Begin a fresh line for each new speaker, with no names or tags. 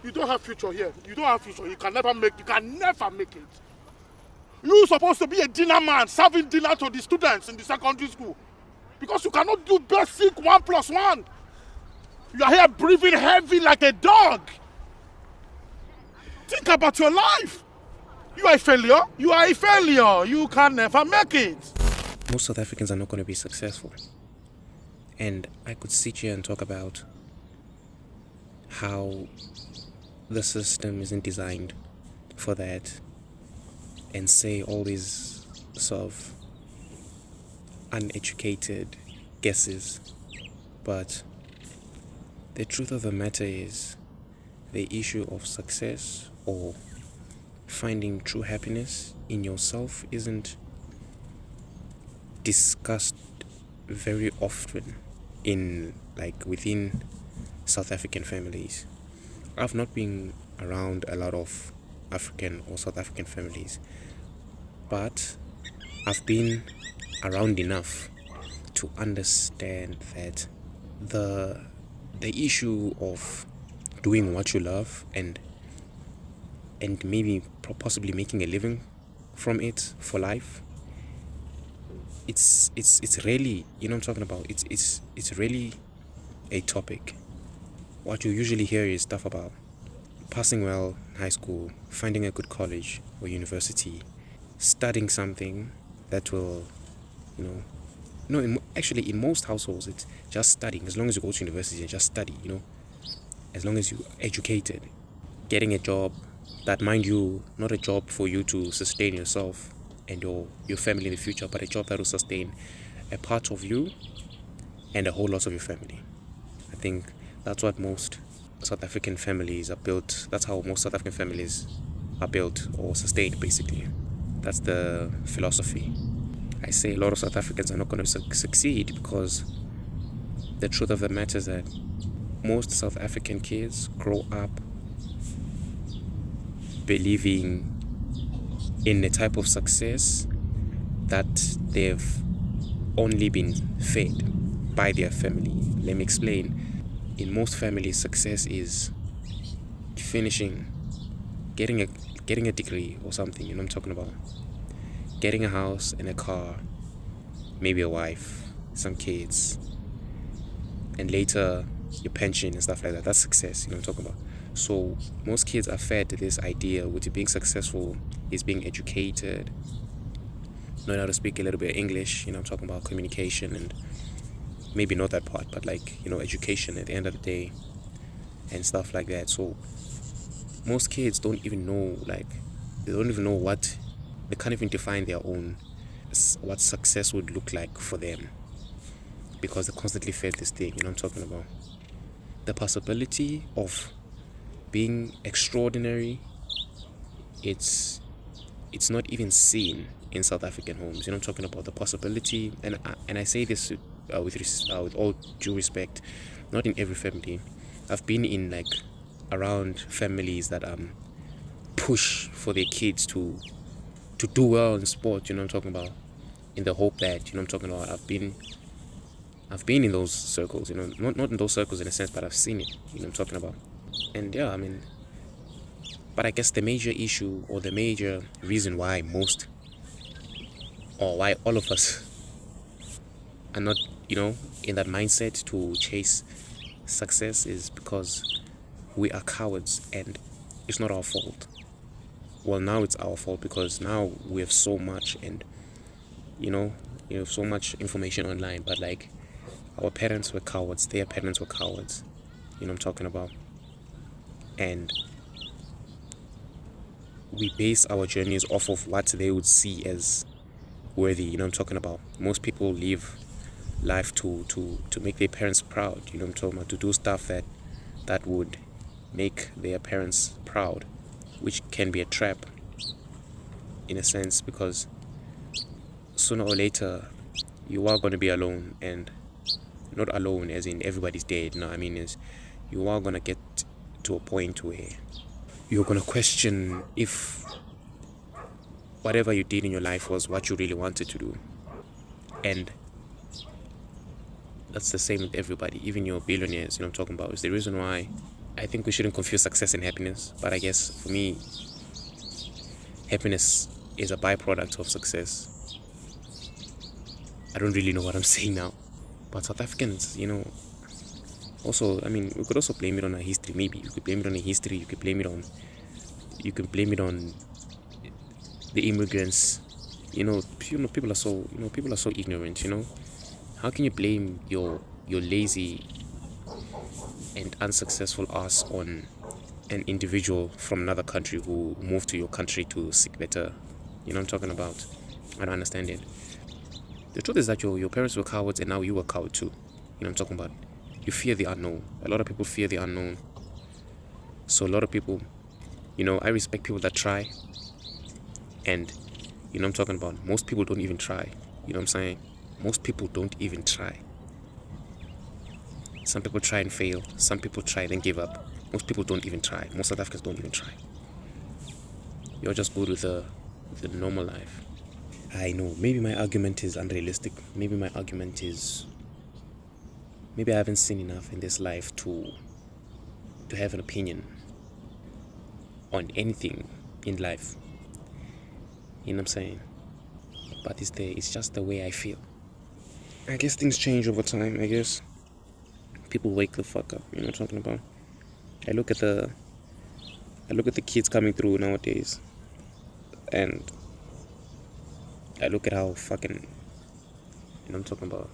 You don't have future here. You don't have future. You can never make it. You're supposed to be a dinner man, serving dinner to the students in the secondary school. Because you cannot do basic 1+1. You are here breathing heavy like a dog. Think about your life. You are a failure. You are a failure. You can never make it.
Most South Africans are not going to be successful. And I could sit here and talk about how the system isn't designed for that and say all these sort of uneducated guesses. But the truth of the matter is the issue of success or finding true happiness in yourself isn't discussed very often within South African families. I've not been around a lot of African or South African families, but I've been around enough to understand that the issue of doing what you love and maybe possibly making a living from it for life, it's really, you know what I'm talking about, it's really a topic. What you usually hear is stuff about passing well in high school, finding a good college or university, studying something that will, actually in most households it's just studying. As long as you go to university and just study, as long as you're educated, getting a job that, mind you, not a job for you to sustain yourself and your family in the future, but a job that will sustain a part of you and a whole lot of your family. I think that's what most South African families are built. That's how most South African families are built or sustained, basically. That's the philosophy. I say a lot of South Africans are not going to succeed because the truth of the matter is that most South African kids grow up believing in the type of success that they've only been fed by their family. Let me explain. In most families, success is finishing, getting a degree or something, you know what I'm talking about? Getting a house and a car, maybe a wife, some kids, and later your pension and stuff like that. That's success, you know what I'm talking about? So most kids are fed this idea which being successful is being educated, knowing how to speak a little bit of English, you know what I'm talking about, communication, and maybe not that part, but education at the end of the day and stuff like that. So most kids don't even know, they can't even define their own, what success would look like for them, because they constantly fed this thing, you know what I'm talking about. The possibility of being extraordinary, it's not even seen in South African homes, you know what I'm talking about. The possibility, and I say this with all due respect, not in every family. I've been in around families that push for their kids to do well in sport, you know what I'm talking about, in the hope that, you know what I'm talking about, I've been in those circles, not in those circles in a sense, but I've seen it, you know what I'm talking about. And yeah, but I guess the major issue or the major reason why why all of us are not, in that mindset to chase success is because we are cowards, and it's not our fault. Well, now it's our fault because now we have so much, and you have so much information online, but our parents were cowards, their parents were cowards, you know what I'm talking about. And we base our journeys off of what they would see as worthy, you know what I'm talking about. Most people live life to make their parents proud, you know what I'm talking about, to do stuff that would make their parents proud, which can be a trap in a sense, because sooner or later you are going to be alone, and not alone as in everybody's dead, no, I mean is you are going to get to a point where you're going to question if whatever you did in your life was what you really wanted to do. And that's the same with everybody, even your billionaires, you know what I'm talking about. It's the reason why I think we shouldn't confuse success and happiness, but I guess for me, happiness is a byproduct of success. I don't really know what I'm saying now, but South Africans, also, I mean, we could also blame it on our history. Maybe you could blame it on the history. You could blame it on the immigrants. People are so ignorant. How can you blame your lazy and unsuccessful ass on an individual from another country who moved to your country to seek better? You know what I'm talking about? I don't understand it. The truth is that your parents were cowards and now you are a coward too. You know what I'm talking about? You fear the unknown. A lot of people fear the unknown. So a lot of people, I respect people that try. And, I'm talking about, most people don't even try. You know what I'm saying? Most people don't even try. Some people try and fail. Some people try and then give up. Most people don't even try. Most South Africans don't even try. You're just good with the normal life. I know, maybe my argument is unrealistic. Maybe I haven't seen enough in this life to have an opinion on anything in life. You know what I'm saying? But it's just the way I feel. I guess things change over time, I guess. People wake the fuck up, you know what I'm talking about? I look at the kids coming through nowadays, and I look at how fucking, I'm talking about,